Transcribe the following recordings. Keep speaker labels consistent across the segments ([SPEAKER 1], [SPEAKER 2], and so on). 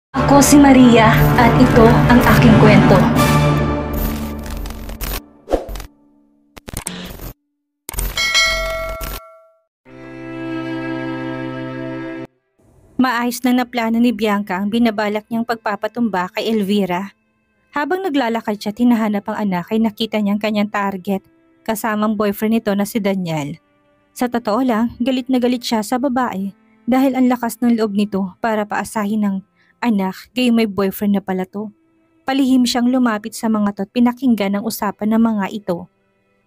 [SPEAKER 1] Ako si Maria at ito ang aking kwento.
[SPEAKER 2] Maayos na naplano ni Bianca ang binabalak niyang pagpapatumba kay Elvira. Habang naglalakad siya, tinahanap ang anak ay nakita niyang kanyang target, kasamang boyfriend nito na si Daniel. Sa totoo lang, galit na galit siya sa babae dahil ang lakas ng loob nito para paasahin ng anak gayong may boyfriend na pala to. Palihim siyang lumapit sa mga to at pinakinggan ang usapan ng mga ito.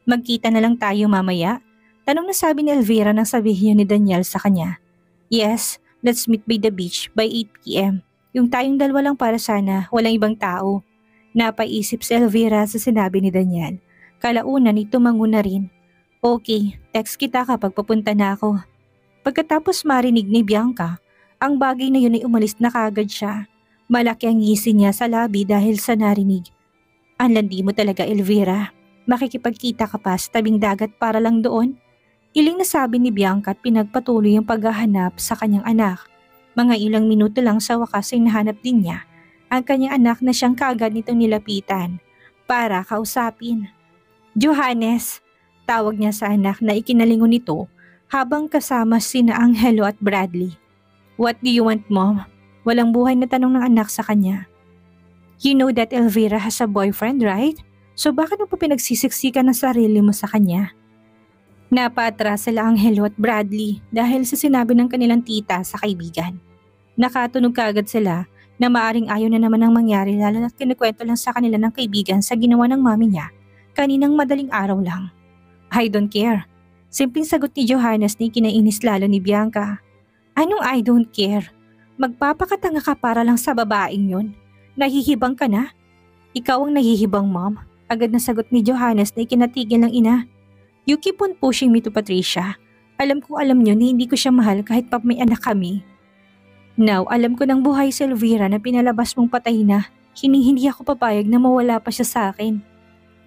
[SPEAKER 2] Magkita na lang tayo mamaya? Tanong na sabi ni Elvira nang sabihin ni Daniel sa kanya. Yes, let's meet by the beach by 8 p.m. Yung tayong dalawa lang para sana, walang ibang tao. Napaisip si Elvira sa sinabi ni Daniel. Kalaunan ito manguna rin. Okay, text kita kapag papunta na ako. Pagkatapos marinig ni Bianca, ang bagay na yun ay umalis na kaagad siya. Malaki ang ngisi niya sa labi dahil sa narinig. Ang landi mo talaga, Elvira. Makikipagkita ka pa sa tabing dagat para lang doon? Iling na sabi ni Bianca at pinagpatuloy ang paghahanap sa kanyang anak. Mga ilang minuto lang sa wakas ay nahanap din niya ang kanyang anak na siyang kaagad nitong nilapitan para kausapin. Johannes, tawag niya sa anak na ikinalingon nito habang kasama sina Angelo at Bradley. What do you want, Mom? Walang buhay na tanong ng anak sa kanya. You know that Elvira has a boyfriend, right? So bakit mo pa pinagsisiksikan ng sarili mo sa kanya? Napatras sila Angelo at Bradley dahil sa sinabi ng kanilang tita sa kaibigan. Nakatunog kaagad sila na maaring ayaw na naman ang mangyari lalo na't kinukwento lang sa kanila ng kaibigan sa ginawa ng mami niya kaninang madaling araw lang. I don't care. Simpleng sagot ni Johannes na kinainis lalo ni Bianca. Anong I don't care? Magpapakatanga ka para lang sa babaeng yun. Nahihibang ka na? Ikaw ang nahihibang, Mom. Agad na sagot ni Johannes na ikinatigil ng ina. You keep on pushing me to Patricia. Alam ko alam niyo na hindi ko siya mahal kahit pa may anak kami. Now, alam ko ng buhay si Elvira na pinalabas mong patay na. Hindi ako papayag na mawala pa siya sa akin.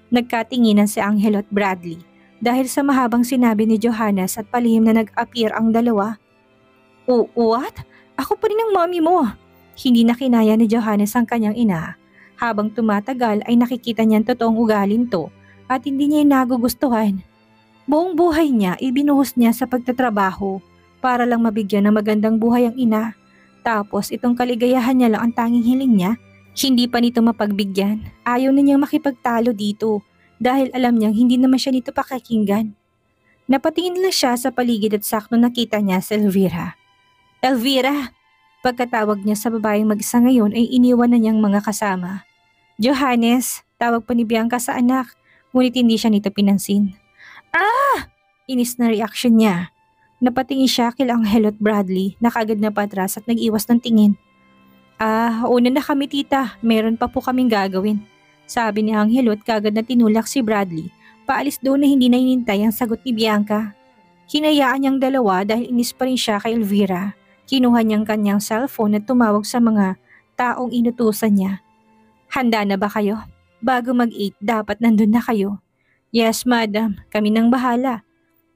[SPEAKER 2] Nagkatinginan si Angelo at Bradley dahil sa mahabang sinabi ni Johannes at palihim na nag-appear ang dalawa. Oh, what? Ako pa rin ang mommy mo. Hindi na kinaya ni Johannes ang kanyang ina. Habang tumatagal ay nakikita niyang totoong ugalin to at hindi niya nagugustuhan. Buong buhay niya ibinuhos niya sa pagtatrabaho para lang mabigyan ng magandang buhay ang ina. Tapos itong kaligayahan niya lang ang tanging hiling niya, hindi pa nito mapagbigyan. Ayaw na niyang makipagtalo dito dahil alam niyang hindi naman siya nito pakakinggan. Napatingin lang siya sa paligid at sakto nakita niya si Elvira. Elvira! Pagkatawag niya sa babaeng mag-isa ngayon ay iniwan na niyang mga kasama. Johannes! Tawag pa ni Bianca sa anak, ngunit hindi siya nito pinansin. Ah! Inis na reaksyon niya. Napatingin siya kila Angelo at Bradley na kaagad na patras at nag-iwas ng tingin. Una na kami tita, meron pa po kaming gagawin. Sabi ni Angelo at kaagad na tinulak si Bradley. Paalis doon na hindi na hinintay ang sagot ni Bianca. Hinayaan niyang dalawa dahil inis pa rin siya kay Elvira. Kinuha niyang kanyang cellphone at tumawag sa mga taong inutusan niya. Handa na ba kayo? Bago mag-8 dapat nandun na kayo. Yes, madam. Kami nang bahala.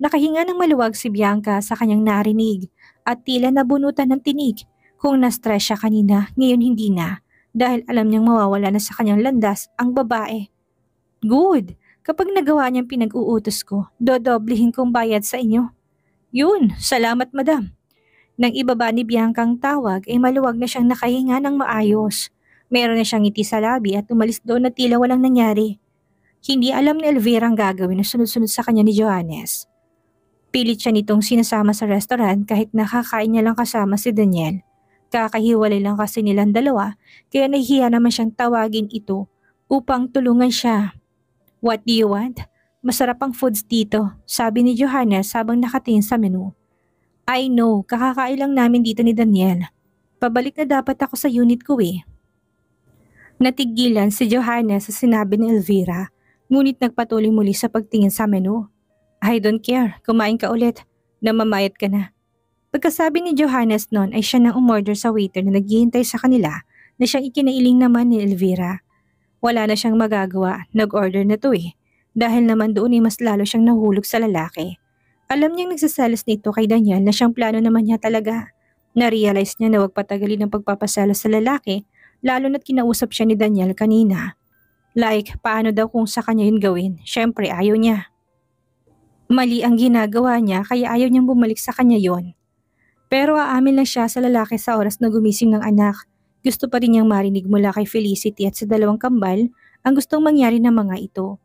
[SPEAKER 2] Nakahinga ng maluwag si Bianca sa kanyang narinig at tila nabunutan ng tinig. Kung na-stress siya kanina, ngayon hindi na dahil alam niyang mawawala na sa kanyang landas ang babae. Good! Kapag nagawa niyang pinag-uutos ko, dodoblihin kong bayad sa inyo. Yun, salamat madam. Nang ibaba ni Bianca ang tawag ay maluwag na siyang nakahinga ng maayos. Meron na siyang ngiti sa labi at umalis doon na tila walang nangyari. Hindi alam ni Elvira ang gagawin na sunod-sunod sa kanya ni Johannes. Pilit siya nitong sinasama sa restaurant kahit nakakain niya lang kasama si Daniel. Kakahiwalay lang kasi nilang dalawa kaya nahihiya naman siyang tawagin ito upang tulungan siya. What do you want? Masarap ang foods dito, sabi ni Johannes habang nakatingin sa menu. I know, kakakain lang namin dito ni Daniel. Pabalik na dapat ako sa unit ko eh. Natigilan si Johannes sa sinabi ni Elvira. Ngunit nagpatuloy muli sa pagtingin sa menu. I don't care, kumain ka ulit. Namamayat ka na. Pagkasabi ni Johannes noon ay siya nang umorder sa waiter na naghihintay sa kanila na siyang ikinailing naman ni Elvira. Wala na siyang magagawa, nag-order na to eh. Dahil naman doon ay mas lalo siyang nahulog sa lalaki. Alam niyang nagsasalas nito kay Daniel na siyang plano naman niya talaga. Na-realize niya na wag patagalin ang pagpapasala sa lalaki, lalo na't kinausap siya ni Daniel kanina. Like, paano daw kung sa kanya yun gawin? Syempre, ayaw niya. Mali ang ginagawa niya kaya ayaw niyang bumalik sa kanya yon. Pero aamin lang siya sa lalaki sa oras na gumising ng anak. Gusto pa rin niyang marinig mula kay Felicity at sa dalawang kambal ang gustong mangyari ng mga ito.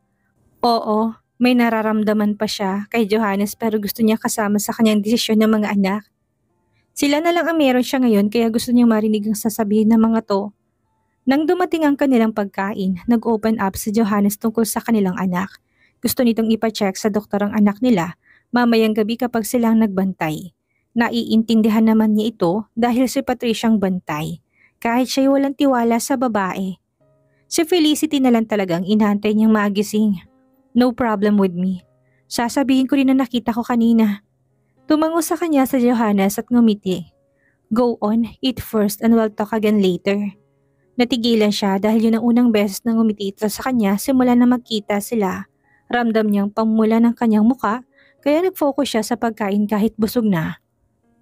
[SPEAKER 2] Oo, may nararamdaman pa siya kay Johannes pero gusto niya kasama sa kanyang desisyon ng mga anak. Sila na lang ang meron siya ngayon kaya gusto niyang marinig ang sasabihin ng mga to. Nang dumating ang kanilang pagkain, nag-open up si Johannes tungkol sa kanilang anak. Gusto nitong ipacheck sa doktor ang anak nila mamayang gabi kapag silang nagbantay. Naiintindihan naman niya ito dahil si Patricia ang bantay, kahit siya'y walang tiwala sa babae. Si Felicity na lang talagang inaantay niyang magising. No problem with me. Sasabihin ko rin na nakita ko kanina. Tumango sa kanya sa Johannes at ngumiti. Go on, eat first and we'll talk again later. Natigilan siya dahil yun ang unang beses na ngumiti ito sa kanya simula na magkita sila. Ramdam niyang pamumula ng kanyang muka kaya nag-focus siya sa pagkain kahit busog na.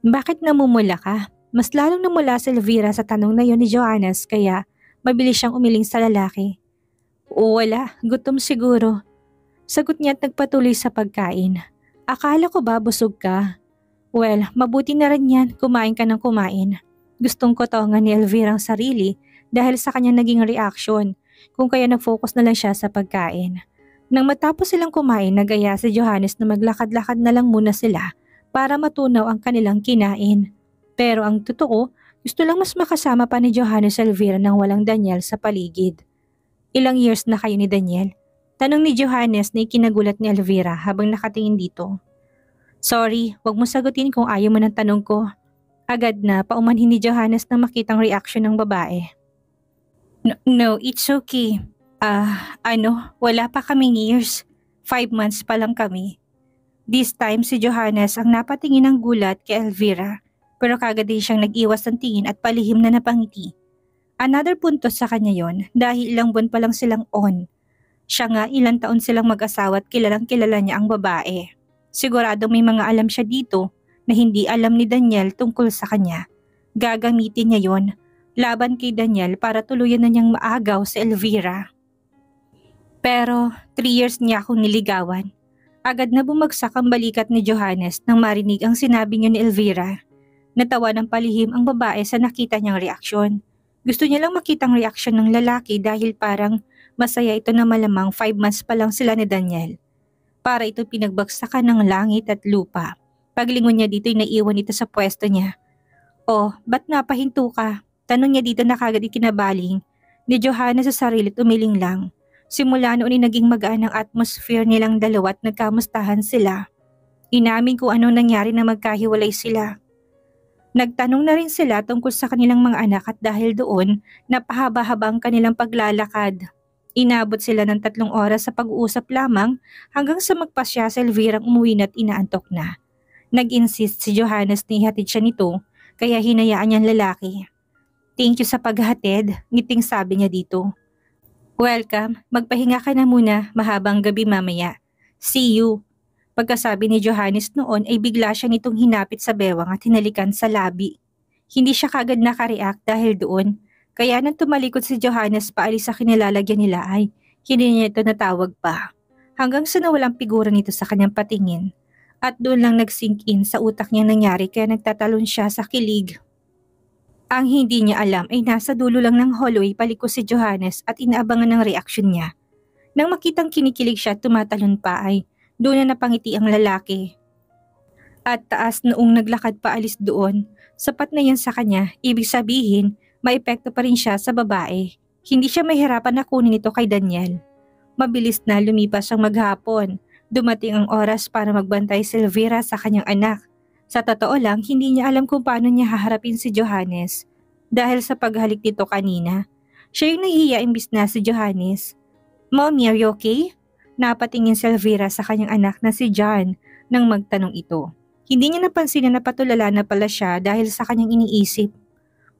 [SPEAKER 2] Bakit namumula ka? Mas lalong namula si Elvira sa tanong na yon ni Johannes kaya mabilis siyang umiling sa lalaki. Wala, gutom siguro. Sagot niya at nagpatuloy sa pagkain. Akala ko ba busog ka? Well, mabuti na rin yan, kumain ka ng kumain. Gustong kotongan ni Elvira ang sarili dahil sa kanyang naging reaksyon kung kaya nag-focus na lang siya sa pagkain. Nang matapos silang kumain, nagaya si Johannes na maglakad-lakad na lang muna sila para matunaw ang kanilang kinain. Pero ang totoo, gusto lang mas makasama pa ni Johannes Elvira nang walang Daniel sa paligid. Ilang years na kayo ni Daniel? Tanong ni Johannes na ikinagulat ni Elvira habang nakatingin dito. Sorry, wag mo sagutin kung ayaw mo ng tanong ko. Agad na paumanhin ni Johannes na makitang reaksyon ng babae. No, it's okay. Wala pa kaming years. 5 months pa lang kami. This time si Johannes ang napatingin ng gulat kay Elvira pero kagad din siyang nag-iwas ng tingin at palihim na napangiti. Another punto sa kanya yon dahil ilang buwan pa lang silang on. Siya nga ilang taon silang mag-asawa at kilalang kilala niya ang babae. Sigurado may mga alam siya dito na hindi alam ni Daniel tungkol sa kanya. Gagamitin niya yon laban kay Daniel para tuluyan na niyang maagaw si Elvira. Pero 3 years niya akong niligawan. Agad na bumagsak ang balikat ni Johannes nang marinig ang sinabi niya ni Elvira. Natawa ng palihim ang babae sa nakita niyang reaksyon. Gusto niya lang makitang reaksyon ng lalaki dahil parang masaya ito na malamang 5 months pa lang sila ni Daniel. Para ito pinagbagsakan ng langit at lupa. Paglingon niya dito'y naiwan ito sa pwesto niya. Oh, ba't napahinto ka? Tanong niya dito na kagad ikinabaling. Ni Johannes sa sarili umiling lang. Simula noon ay naging magaan ang atmosphere nilang dalawa at nagkamustahan sila. Inamin kung anong nangyari na magkahiwalay sila. Nagtanong na rin sila tungkol sa kanilang mga anak at dahil doon, napahaba-haba ang kanilang paglalakad. Inabot sila ng 3 oras sa pag-uusap lamang hanggang sa magpasya si Elvira umuwi na at inaantok na. Nag-insist si Johannes na ihatid siya nito kaya hinayaan niyang lalaki. Thank you sa paghatid, ngiting sabi niya dito. Welcome, magpahinga ka na muna, mahabang gabi mamaya. See you. Pagkasabi ni Johannes noon ay bigla siya nitong hinapit sa bewang at hinalikan sa labi. Hindi siya kagad nakareact dahil doon, kaya nang tumalikod si Johannes paalis sa kinilalagyan nila ay hindi niya ito natawag pa. Hanggang sa nawalang figura nito sa kanyang patingin. At doon lang nag-sink in sa utak niya nangyari kaya nagtatalon siya sa kilig. Ang hindi niya alam ay nasa dulo lang ng hallway paliko si Johannes at inaabangan ng reaksyon niya. Nang makitang kinikilig siya at tumatalon pa ay doon na napangiti ang lalaki. At taas noong naglakad paalis doon, sapat na yan sa kanya, ibig sabihin maepekto pa rin siya sa babae. Hindi siya mahirapan na kunin ito kay Daniel. Mabilis na lumipas ang maghapon, dumating ang oras para magbantay si Elvira sa kanyang anak. Sa totoo lang, hindi niya alam kung paano niya haharapin si Johannes. Dahil sa paghalik nito kanina, siya yung nahihiya imbis na si Johannes. Mommy, are you okay? Napatingin si Elvira sa kanyang anak na si John nang magtanong ito. Hindi niya napansin na napatulala na pala siya dahil sa kanyang iniisip.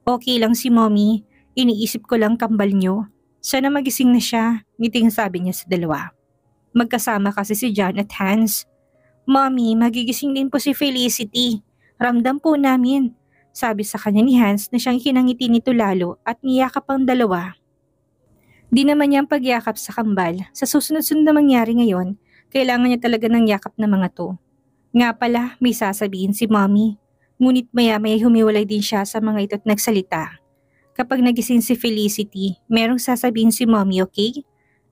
[SPEAKER 2] Okay lang si Mommy, iniisip ko lang kambal niyo. Sana magising na siya, ngiting sabi niya sa dalawa. Magkasama kasi si John at Hans. Mommy, magigising din po si Felicity. Ramdam po namin. Sabi sa kanya ni Hans na siyang kinangiti nito lalo at niyakap ang dalawa. Di naman niyang pagyakap sa kambal. Sa susunod-sunod na mangyari ngayon, kailangan niya talaga ng yakap na mga to. Nga pala, may sasabihin si Mommy. Ngunit maya-maya humiwalay din siya sa mga ito at nagsalita. Kapag nagising si Felicity, merong sasabihin si Mommy, okay?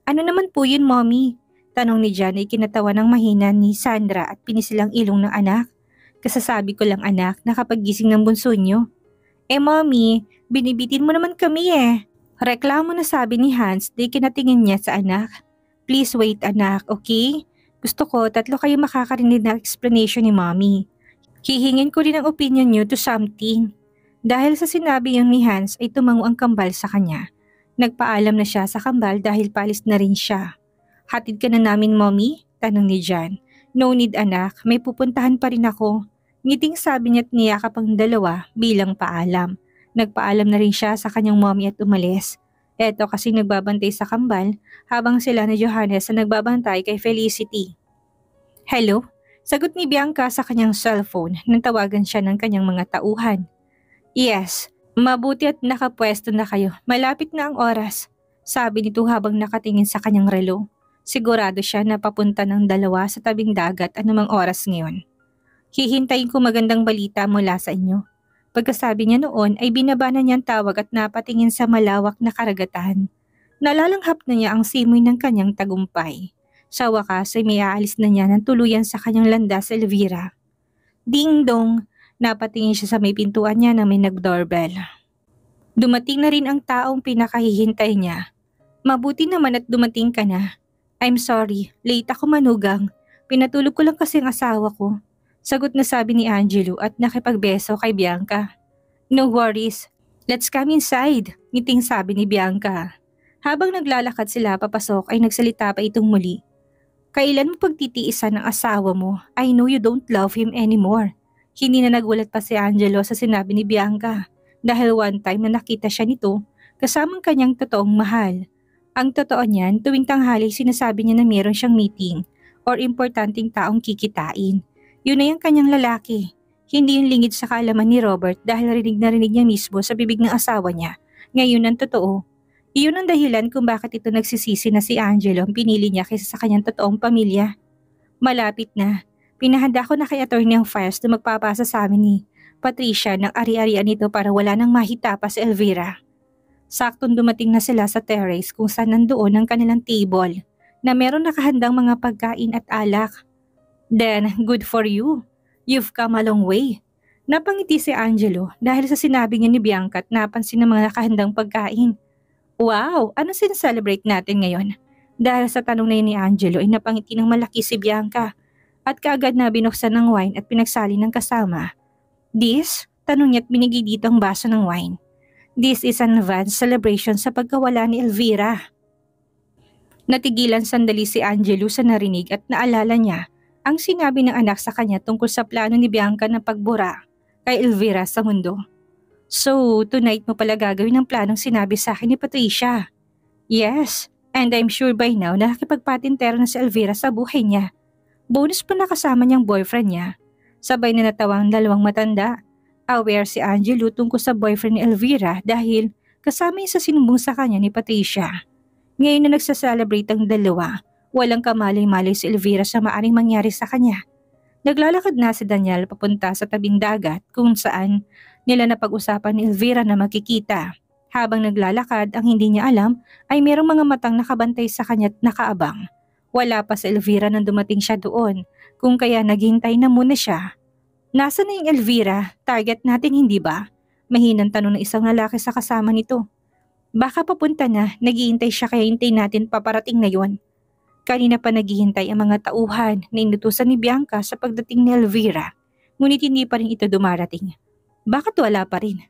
[SPEAKER 2] Ano naman po yun, Mommy? Tanong ni John ay kinatawa ng mahina ni Sandra at pinisilang ilong ng anak. Kasasabi ko lang anak na kapag gising ng bunso niyo. Mommy, binibitin mo naman kami eh. Reklamo na sabi ni Hans di kinatingin niya sa anak. Please wait anak, okay? Gusto ko 3 kayo makakarinig na explanation ni Mommy. Hihingin ko rin ang opinion niyo to something. Dahil sa sinabi yung ni Hans ay tumango ang kambal sa kanya. Nagpaalam na siya sa kambal dahil palis na rin siya. Hatid ka na namin Mommy? Tanong ni John. No need anak, may pupuntahan pa rin ako. Ngiting sabi niya at niyakap ang dalawa bilang paalam. Nagpaalam na rin siya sa kanyang mommy at umalis. Eto kasi nagbabantay sa kambal habang sila ni Johannes na nagbabantay kay Felicity. Hello? Sagot ni Bianca sa kanyang cellphone nang tawagan siya ng kanyang mga tauhan. Yes, mabuti at nakapwesto na kayo. Malapit na ang oras. Sabi nito habang nakatingin sa kanyang relo. Sigurado siya na papunta ng dalawa sa tabing dagat anumang oras ngayon. Hihintayin ko magandang balita mula sa inyo. Pagkasabi niya noon ay binaba na niyang tawag at napatingin sa malawak na karagatan. Nalalanghap na niya ang simoy ng kanyang tagumpay. Sa wakas ay may aalis na niya ng tuluyan sa kanyang landas Elvira. Ding dong! Napatingin siya sa may pintuan niya na may nag-doorbell. Dumating na rin ang taong pinakahihintay niya. Mabuti naman at dumating ka na. I'm sorry, late ako manugang. Pinatulog ko lang kasi ang asawa ko. Sagot na sabi ni Angelo at nakipagbeso kay Bianca. No worries, let's come inside, ngiting sabi ni Bianca. Habang naglalakad sila papasok ay nagsalita pa itong muli. Kailan mo pagtitiisan ng asawa mo? I know you don't love him anymore. Hindi na nagulat pa si Angelo sa sinabi ni Bianca dahil one time na nakita siya nito kasamang kanyang totoong mahal. Ang totoo niyan tuwing tanghali sinasabi niya na meron siyang meeting or importanteng taong kikitain. Yun na yung kanyang lalaki. Hindi yung lingid sa kaalaman ni Robert dahil rinig na rinig niya mismo sa bibig ng asawa niya. Ngayon ang totoo. Iyon ang dahilan kung bakit ito nagsisisi na si Angelo ang pinili niya kaysa sa kanyang totoong pamilya. Malapit na. Pinahanda ko na kay attorney ang files na magpapasa sa amin ni Patricia ng ari-arian nito para wala nang mahita pa si Elvira. Saktong dumating na sila sa terrace kung saan nandoon ang kanilang table na meron nakahandang mga pagkain at alak. Then, good for you. You've come a long way. Napangiti si Angelo dahil sa sinabi niya ni Bianca at napansin ng mga nakahandang pagkain. Wow, ano sin-celebrate natin ngayon? Dahil sa tanong na yun ni Angelo ay napangiti ng malaki si Bianca at kaagad na binuksan ng wine at pinagsali ng kasama. This? Tanong niya at binigay dito ang baso ng wine. This is an advance celebration sa pagkawala ni Elvira. Natigilan sandali si Angelo sa narinig at naalala niya ang sinabi ng anak sa kanya tungkol sa plano ni Bianca na pagbura kay Elvira sa mundo. So, tonight mo pala gagawin ang planong sinabi sa akin ni Patricia. Yes, and I'm sure by now na nakipagpatintero na si Elvira sa buhay niya. Bonus pa nakasama niyang boyfriend niya. Sabay na natawa ang dalawang matanda. Aware si Angelo tungkol sa boyfriend ni Elvira dahil kasama yung sa sinumbong sa kanya ni Patricia. Ngayon na nagsaselebrate ang dalawa, walang kamalay-malay si Elvira sa maaring mangyari sa kanya. Naglalakad na si Daniel papunta sa tabing dagat kung saan nila napag-usapan ni Elvira na makikita. Habang naglalakad, ang hindi niya alam ay merong mga matang nakabantay sa kanya at nakaabang. Wala pa si Elvira nang dumating siya doon, kung kaya naghintay na muna siya. Nasaan na yung Elvira? Target natin hindi ba? Mahinang tanong ng isang lalaki sa kasama nito. Baka papunta na, naghihintay siya kaya hintay natin paparating na yon. Kanina pa naghihintay ang mga tauhan na inutusan ni Bianca sa pagdating ni Elvira, ngunit hindi pa rin ito dumarating. Bakit wala pa rin?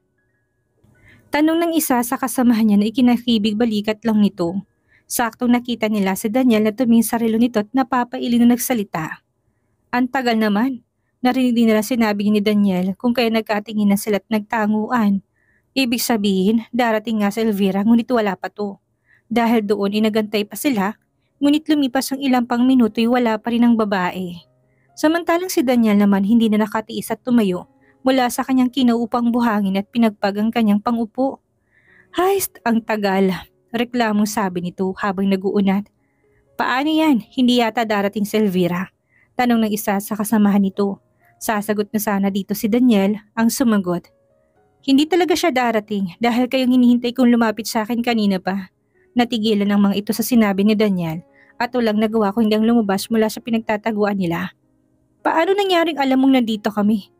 [SPEAKER 2] Tanong ng isa sa kasamahan niya na ikinakibig balikat lang nito. Saktong nakita nila si Daniel na tumingin sa relo nito at napapaili na nagsalita. Ang tagal naman. Narinig din nila sinabi ni Daniel kung kaya nagkatingin na sila at nagtanguan. Ibig sabihin, darating nga si Elvira ngunit wala pa to. Dahil doon inagantay pa sila, ngunit lumipas ang ilang pang minuto ay wala pa rin ang babae. Samantalang si Daniel naman hindi na nakatiis at tumayo mula sa kanyang kinaupang buhangin at pinagpag ang kanyang pangupo. Heist, ang tagal, reklamong sabi nito habang naguunat. Paano yan? Hindi yata darating si Elvira. Tanong ng isa sa kasamahan nito. Sasagot na sana dito si Daniel ang sumagot. Hindi talaga siya darating dahil kayong hinihintay kong lumapit sa akin kanina pa. Natigilan ng mga ito sa sinabi ni Daniel at walang nagawa ko hindang lumabas mula sa pinagtataguan nila. Paano nangyaring alam mong nandito kami?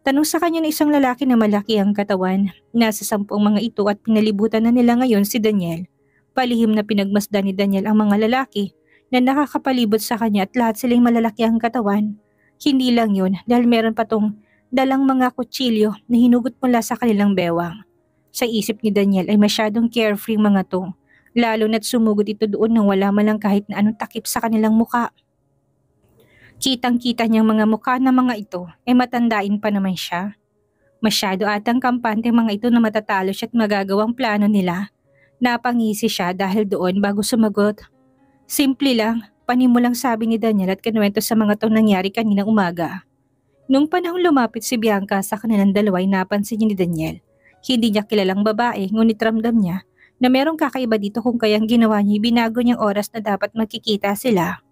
[SPEAKER 2] Tanong sa kanya ng isang lalaki na malaki ang katawan. Nasa 10 mga ito at pinalibutan na nila ngayon si Daniel. Palihim na pinagmasdan ni Daniel ang mga lalaki na nakakapalibot sa kanya at lahat silang malalaki ang katawan. Hindi lang yun dahil meron pa tong dalang mga kutsilyo na hinugot mula sa kanilang bewang. Sa isip ni Daniel ay masyadong carefree mga to, lalo na't sumugod ito doon nang wala man lang kahit na anong takip sa kanilang muka. Kitang-kita niyang mga mukha ng mga ito ay matandain pa naman siya. Masyado atang kampante mga ito na matatalo siya at magagawang plano nila. Napangisi siya dahil doon bago sumagot. Simple lang, panimulang sabi ni Daniel at kinuwento sa mga itong nangyari kaninang umaga. Nung panahong lumapit si Bianca sa kanilang dalawa ay napansin niya ni Daniel. Hindi niya kilalang babae ngunit ramdam niya na merong kakaiba dito kung kayang ginawa niya binago niyang oras na dapat magkikita sila.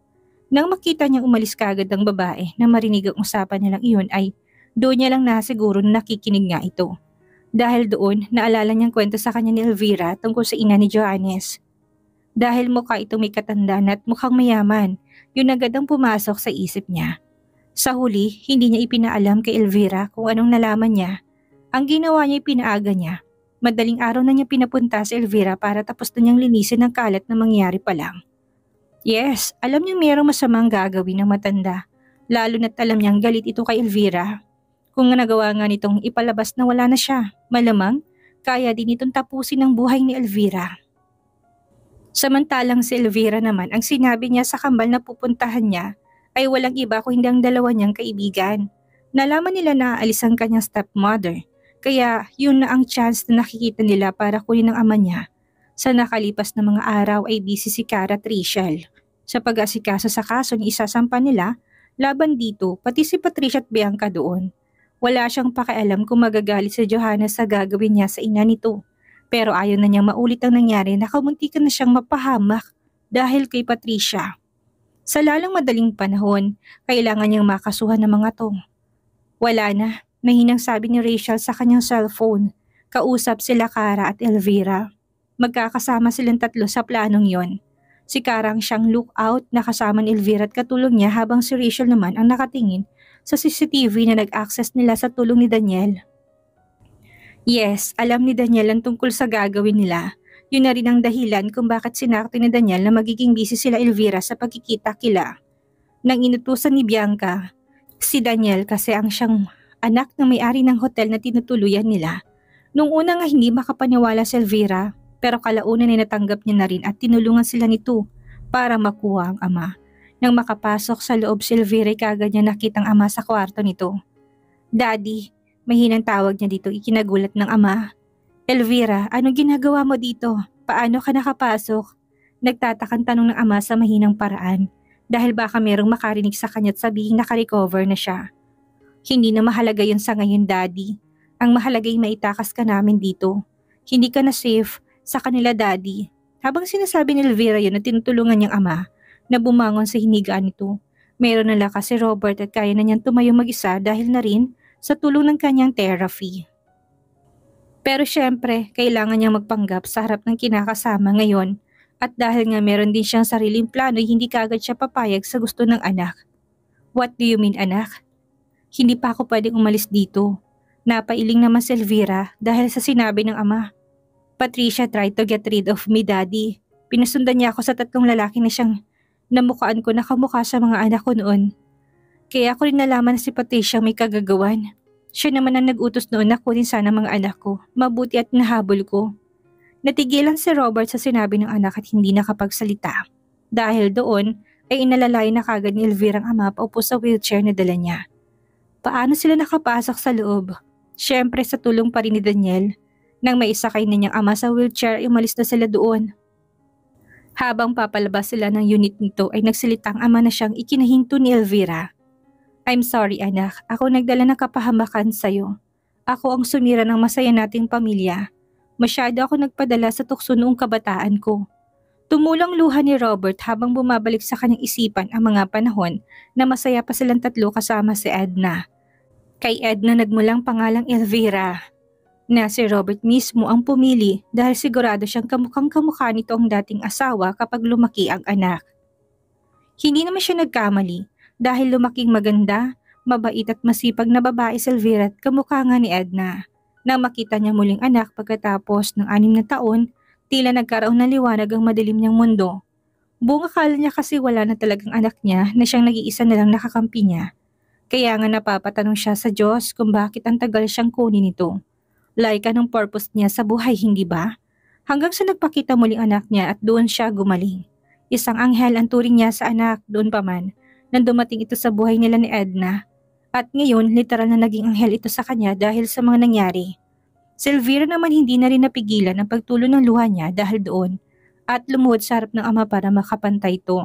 [SPEAKER 2] Nang makita niyang umalis kagad ang babae na marinig ang usapan nilang iyon ay doon niya lang nasiguro na nakikinig nga ito. Dahil doon naalala niyang kwento sa kanya ni Elvira tungkol sa ina ni Johannes. Dahil mukha itong may katandaan at mukhang mayaman, yun agad ang pumasok sa isip niya. Sa huli, hindi niya ipinaalam kay Elvira kung anong nalaman niya. Ang ginawa niya pinaaga niya. Madaling araw na niya pinapunta si Elvira para tapos na niyang linisin ang kalat na mangyari pa lang. Yes, alam niyang mayroong masamang gagawin ng matanda. Lalo na't alam niyang galit ito kay Elvira. Kung nagawa nga nitong ipalabas na wala na siya, malamang kaya din itong tapusin ang buhay ni Elvira. Samantalang si Elvira naman ang sinabi niya sa kambal na pupuntahan niya ay walang iba kundi ang dalawa niyang kaibigan. Nalaman nila na aalis ang kanyang stepmother, kaya yun na ang chance na nakikita nila para kunin ang ama niya. Sa nakalipas na mga araw ay busy si Cara at Rachel sa pag-asikaso sa kaso ni isasampa nila laban dito pati si Patricia at Bianca doon. Wala siyang pakialam kung magagalit si Johanna sa gagawin niya sa ina nito. Pero ayaw na niyang maulit ang nangyari na kamuntikan na siyang mapahamak dahil kay Patricia. Sa lalang madaling panahon, kailangan niyang makasuhan ng mga to. Wala na, mahinang sabi ni Rachel sa kanyang cellphone. Kausap sila Cara at Elvira. Magkakasama silang tatlo sa planong yon. Si Cara ang siyang lookout na kasama ni Elvira at katulong niya habang si Rachel naman ang nakatingin sa CCTV na nag-access nila sa tulong ni Daniel. Yes, alam ni Daniel ang tungkol sa gagawin nila. Yun na rin ang dahilan kung bakit sinakto ni Daniel na magiging busy sila Elvira sa pagkikita kila. Nang inutusan ni Bianca, si Daniel kasi ang siyang anak ng may-ari ng hotel na tinutuluyan nila. Nung una nga hindi makapaniwala si Elvira, pero kalaunan ay natanggap niya na rin at tinulungan sila nito para makuha ang ama. Nang makapasok sa loob si Elvira ay kagad niya nakitang ama sa kwarto nito. Daddy, mahinang tawag niya dito ikinagulat ng ama. Elvira, anong ginagawa mo dito? Paano ka nakapasok? Nagtatakang tanong ng ama sa mahinang paraan dahil baka merong makarinig sa kanya at sabihin naka-recover na siya. Hindi na mahalaga yun sa ngayon, Daddy. Ang mahalaga ay maitakas ka namin dito. Hindi ka na safe sa kanila, Daddy. Habang sinasabi ni Elvira yun at tinutulungan niyang ama na bumangon sa hinigaan nito, meron na lakas si Robert at kaya na niyang tumayo mag-isa dahil na rin sa tulong ng kanyang therapy. Pero syempre, kailangan niyang magpanggap sa harap ng kinakasama ngayon at dahil nga meron din siyang sariling plano hindi kaagad siya papayag sa gusto ng anak. What do you mean, anak? Hindi pa ako pwedeng umalis dito. Napailing naman si Elvira dahil sa sinabi ng ama. Patricia tried to get rid of me, Daddy. Pinasundan niya ako sa 3 lalaki na siyang namukaan ko na kamukha sa mga anak ko noon. Kaya ako rin nalaman na si Patricia may kagagawan. Siya naman ang nag-utos noon na kunin sana mga anak ko. Mabuti at nahabol ko. Natigilan si Robert sa sinabi ng anak at hindi nakapagsalita. Dahil doon ay inalalay na kagad ni Elvira ang ama paupo sa wheelchair na dala niya. Paano sila nakapasok sa loob? Siyempre sa tulong pa rin ni Daniel. Nang maisakay na niyang ama sa wheelchair, umalis na sila doon. Habang papalabas sila ng unit nito ay nagsilita ang ama na siyang ikinahinto ni Elvira. I'm sorry anak, ako nagdala ng kapahamakan sa'yo. Ako ang sumira ng masaya nating pamilya. Masyado ako nagpadala sa tukso noong kabataan ko. Tumulang luha ni Robert habang bumabalik sa kanyang isipan ang mga panahon na masaya pa silang tatlo kasama si Edna. Kay Edna nagmulang pangalang Elvira, na si Robert mismo ang pumili dahil sigurado siyang kamukhang kamukha nito ang dating asawa kapag lumaki ang anak. Hindi naman siya nagkamali dahil lumaking maganda, mabait at masipag na babae si Elvira at kamukha nga ni Edna. Nang makita niya muling anak pagkatapos ng 6 na taon, tila nagkaroon ng liwanag ang madilim niyang mundo. Buong akala niya kasi wala na talagang anak niya na siyang nag-iisa na lang nakakampi niya. Kaya nga napapatanong siya sa Diyos kung bakit ang tagal siyang kunin ito. Like anong purpose niya sa buhay, hindi ba? Hanggang sa nagpakita muling anak niya at doon siya gumaling. Isang anghel ang turing niya sa anak doon pa man nang dumating ito sa buhay nila ni Edna. At ngayon literal na naging anghel ito sa kanya dahil sa mga nangyari. Si Elvira naman hindi na rin napigilan ang pagtulo ng luha niya dahil doon at lumuhod sa harap ng ama para makapantay ito.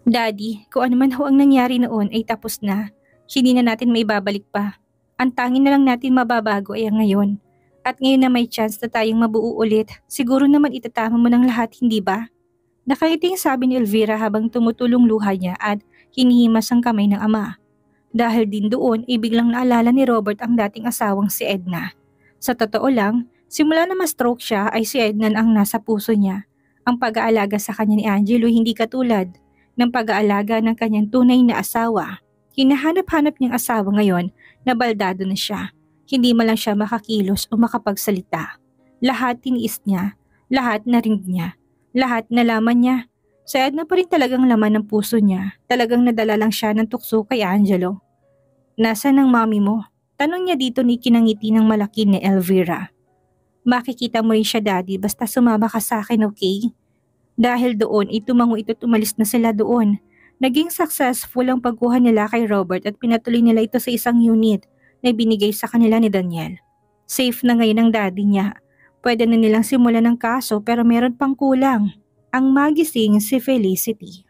[SPEAKER 2] Daddy, kung ano man ho ang nangyari noon ay tapos na. Hindi na natin maibabalik pa. Ang tanging na lang natin mababago ay ang ngayon. At ngayon na may chance na tayong mabuo ulit, siguro naman itatama mo ng lahat, hindi ba? Nakaiting sabi ni Elvira habang tumutulong luha niya at hinihimas ang kamay ng ama. Dahil din doon ay biglang naalala ni Robert ang dating asawang si Edna. Sa totoo lang, simula na ma-stroke siya ay si Edna ang nasa puso niya. Ang pag-aalaga sa kanya ni Angelo hindi katulad ng pag-aalaga ng kanyang tunay na asawa. Hinahanap-hanap niyang asawa ngayon na baldado na siya. Hindi man lang siya makakilos o makapagsalita. Lahat tiniis niya, lahat narinig niya, lahat nalaman niya. Sa Edna pa rin talagang laman ng puso niya. Talagang nadala lang siya ng tukso kay Angelo. Nasaan ang mami mo? Tanong niya dito ni kinangiti ng malaki ni Elvira. Makikita mo rin siya daddy basta sumama ka sa akin, okay? Dahil doon tumango ito at umalis na sila doon. Naging successful ang pagkuha nila kay Robert at pinatuloy nila ito sa isang unit na binigay sa kanila ni Daniel. Safe na ngayon ang daddy niya. Pwede na nilang simulan ng kaso pero meron pang kulang. Ang magising si Felicity.